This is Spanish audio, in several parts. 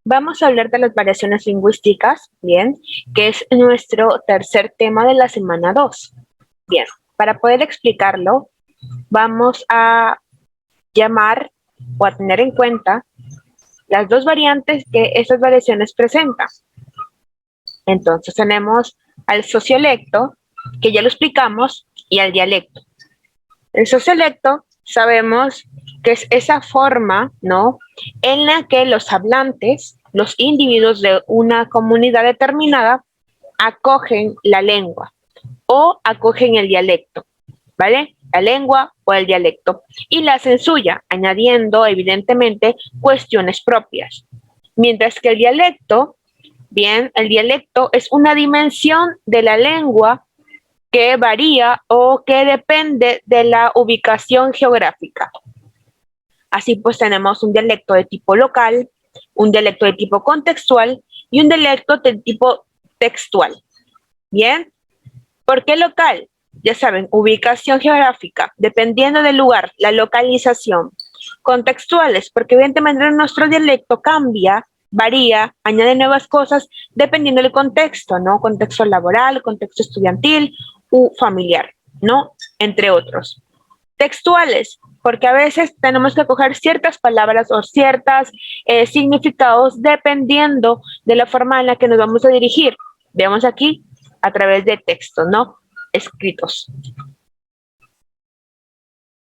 Vamos a hablar de las variaciones lingüísticas, bien, que es nuestro tercer tema de la semana 2. Bien, para poder explicarlo, vamos a llamar o a tener en cuenta las dos variantes que estas variaciones presentan. Entonces tenemos al sociolecto, que ya lo explicamos, y al dialecto. El sociolecto sabemos que es esa forma, ¿no?, en la que los hablantes, los individuos de una comunidad determinada, acogen la lengua o acogen el dialecto, ¿vale? La lengua o el dialecto, y la hacen suya, añadiendo evidentemente cuestiones propias. Mientras que el dialecto, bien, el dialecto es una dimensión de la lengua que varía o que depende de la ubicación geográfica. Así pues tenemos un dialecto de tipo local, un dialecto de tipo contextual y un dialecto de tipo textual. Bien, ¿por qué local? Ya saben, ubicación geográfica, dependiendo del lugar, la localización. Contextuales, porque evidentemente nuestro dialecto cambia, varía, añade nuevas cosas dependiendo del contexto, ¿no? Contexto laboral, contexto estudiantil u familiar, ¿no? Entre otros. Textuales, porque a veces tenemos que coger ciertas palabras o ciertos significados dependiendo de la forma en la que nos vamos a dirigir. Veamos aquí a través de textos, ¿no? Escritos.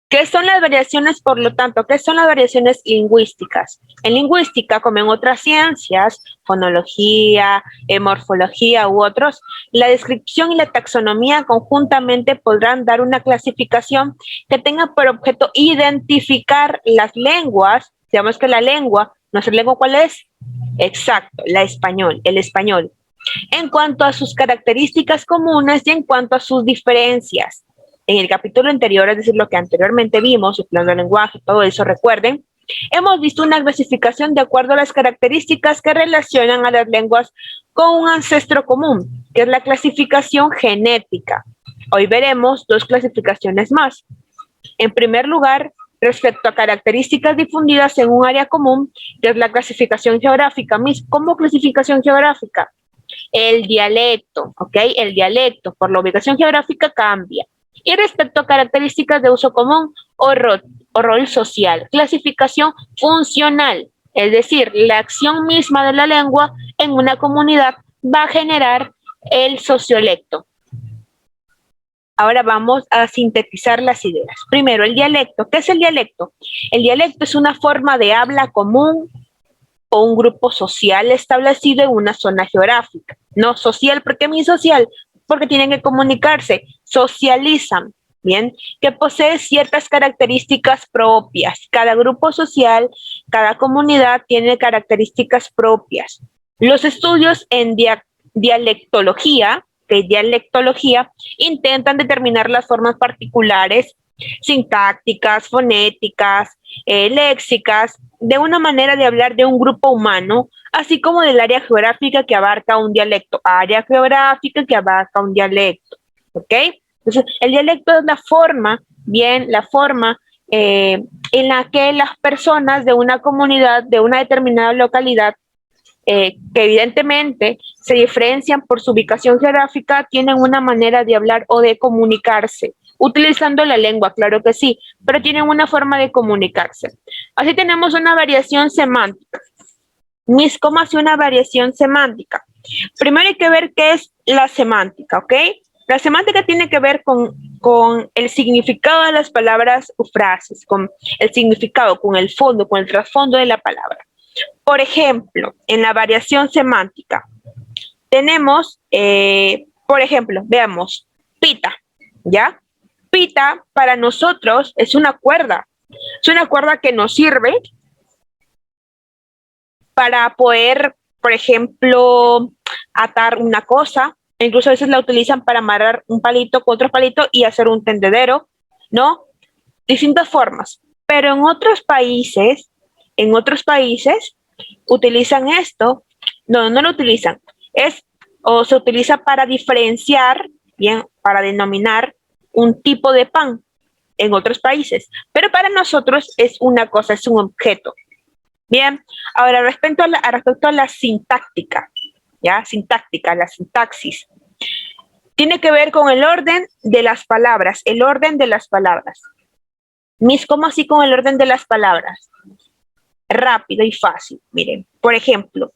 ¿Qué son las variaciones, por lo tanto? ¿Qué son las variaciones lingüísticas? En lingüística, como en otras ciencias, fonología, morfología u otros, la descripción y la taxonomía conjuntamente podrán dar una clasificación que tenga por objeto identificar las lenguas. Digamos que la lengua, ¿nuestra lengua cuál es? Exacto, el español. En cuanto a sus características comunes y en cuanto a sus diferencias. En el capítulo anterior, es decir, lo que anteriormente vimos, el plan de lenguaje, todo eso, recuerden, hemos visto una clasificación de acuerdo a las características que relacionan a las lenguas con un ancestro común, que es la clasificación genética. Hoy veremos dos clasificaciones más. En primer lugar, respecto a características difundidas en un área común, que es la clasificación geográfica. ¿Cómo clasificación geográfica? El dialecto, ¿ok? El dialecto por la ubicación geográfica cambia. Y respecto a características de uso común o rol social, clasificación funcional, es decir, la acción misma de la lengua en una comunidad va a generar el sociolecto. Ahora vamos a sintetizar las ideas. Primero, el dialecto. ¿Qué es el dialecto? El dialecto es una forma de habla común o un grupo social establecido en una zona geográfica. No social, ¿por qué mi social? Porque tienen que comunicarse, socializan, ¿bien? Que posee ciertas características propias. Cada grupo social, cada comunidad tiene características propias. Los estudios en dialectología, intentan determinar las formas particulares, sintácticas, fonéticas, léxicas, de una manera de hablar de un grupo humano, así como del área geográfica que abarca un dialecto, área geográfica que abarca un dialecto, ¿ok? Entonces, el dialecto es la forma, en la que las personas de una comunidad, de una determinada localidad, que evidentemente se diferencian por su ubicación geográfica, tienen una manera de hablar o de comunicarse, utilizando la lengua, claro que sí, pero tienen una forma de comunicarse. Así tenemos una variación semántica. ¿Cómo hace una variación semántica? Primero hay que ver qué es la semántica, ¿ok? La semántica tiene que ver con el significado de las palabras o frases, con el significado, con el fondo, con el trasfondo de la palabra. Por ejemplo, en la variación semántica, tenemos, por ejemplo, veamos, pita, ¿ya? Pita para nosotros es una cuerda que nos sirve para poder, por ejemplo, atar una cosa, incluso a veces la utilizan para amarrar un palito con otro palito y hacer un tendedero, ¿no? Distintas formas. Pero en otros países utilizan esto, no lo utilizan, o se utiliza para diferenciar, bien, para denominar un tipo de pan en otros países, pero para nosotros es una cosa, es un objeto. Bien, ahora respecto a la sintáctica, ¿ya? Sintáctica, la sintaxis. Tiene que ver con el orden de las palabras, el orden de las palabras. Mis, ¿cómo así con el orden de las palabras? Rápido y fácil. Miren, por ejemplo,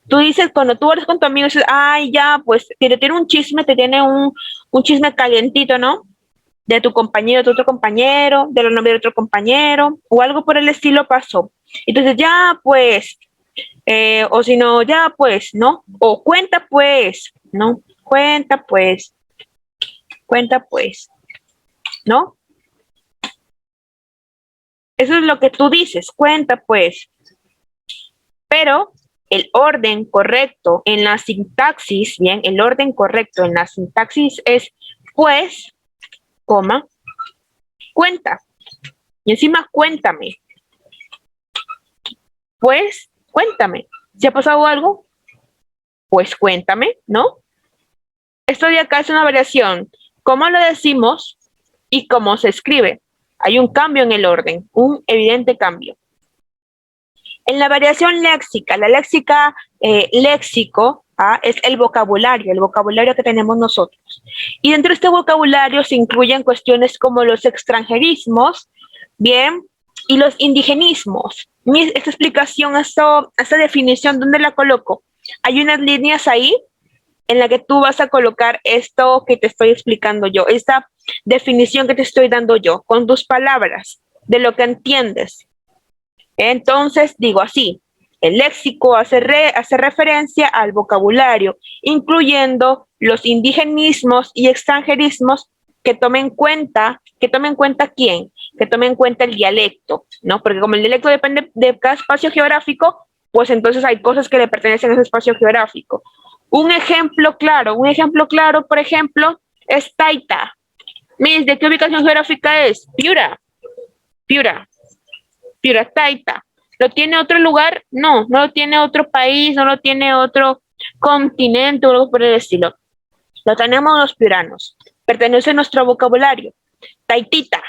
tú dices, cuando tú hablas con tu amigo, dices, ay, ya, pues, tiene un chisme, te tiene un chisme calientito, ¿no? De tu compañero, de otro compañero, de la novia de otro compañero, o algo por el estilo pasó. Entonces, ya, pues, o si no, ya, pues, ¿no? O cuenta, pues, ¿no? Cuenta, pues, ¿no? Eso es lo que tú dices, cuenta, pues. Pero el orden correcto en la sintaxis, bien, el orden correcto en la sintaxis es, pues, coma, cuenta. Y encima, cuéntame. Pues, cuéntame. ¿Si ha pasado algo? Pues cuéntame, ¿no? Esto de acá es una variación. ¿Cómo lo decimos y cómo se escribe? Hay un cambio en el orden, un evidente cambio. En la variación léxica, la léxica, léxico, es el vocabulario que tenemos nosotros. Y dentro de este vocabulario se incluyen cuestiones como los extranjerismos, bien, y los indigenismos. Esta explicación, esta definición, ¿dónde la coloco? Hay unas líneas ahí en la que tú vas a colocar esto que te estoy explicando yo, esta definición que te estoy dando yo, con tus palabras, de lo que entiendes. Entonces, digo así, el léxico hace referencia al vocabulario, incluyendo los indigenismos y extranjerismos que tomen cuenta quién, que tomen en cuenta el dialecto, ¿no? Porque como el dialecto depende de cada espacio geográfico, pues entonces hay cosas que le pertenecen a ese espacio geográfico. Un ejemplo claro, por ejemplo, es Taita. Mis, ¿de qué ubicación geográfica es? Piura, Piura. Taita. ¿Lo tiene otro lugar? No, no lo tiene otro país, no lo tiene otro continente o algo por el estilo. Lo tenemos los piuranos. Pertenece a nuestro vocabulario. Taitita.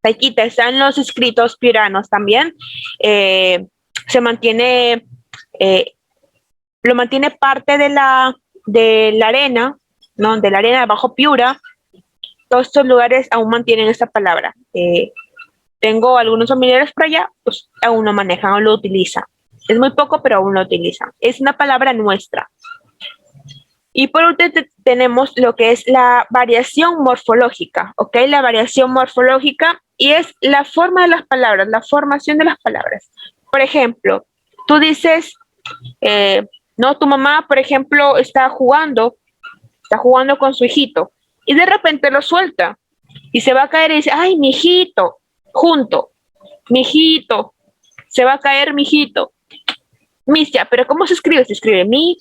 Taitita, están los escritos piuranos también. Se mantiene, lo mantiene parte de la arena, ¿no? De la arena bajo Piura. Todos estos lugares aún mantienen esta palabra. Tengo algunos familiares por allá, pues aún lo manejan, aún lo utilizan. Es muy poco, pero aún lo utilizan. Es una palabra nuestra. Y por último tenemos lo que es la variación morfológica, ¿ok? La variación morfológica y es la forma de las palabras, la formación de las palabras. Por ejemplo, tú dices, no, tu mamá, por ejemplo, está jugando con su hijito y de repente lo suelta y se va a caer y dice, ay, mi hijito, junto, mijito, se va a caer mijito. Mistia, pero ¿cómo se escribe? Se escribe mi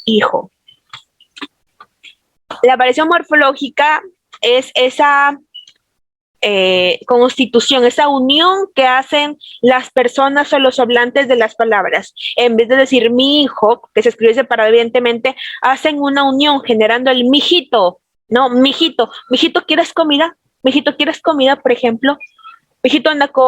hijo. La variación morfológica es esa constitución, esa unión que hacen las personas o los hablantes de las palabras. En vez de decir mi hijo, que se escribe separado, evidentemente, hacen una unión generando el mijito, ¿no? Mijito, ¿quieres comida? Mijito, ¿quieres comida, por ejemplo? Mijito anda con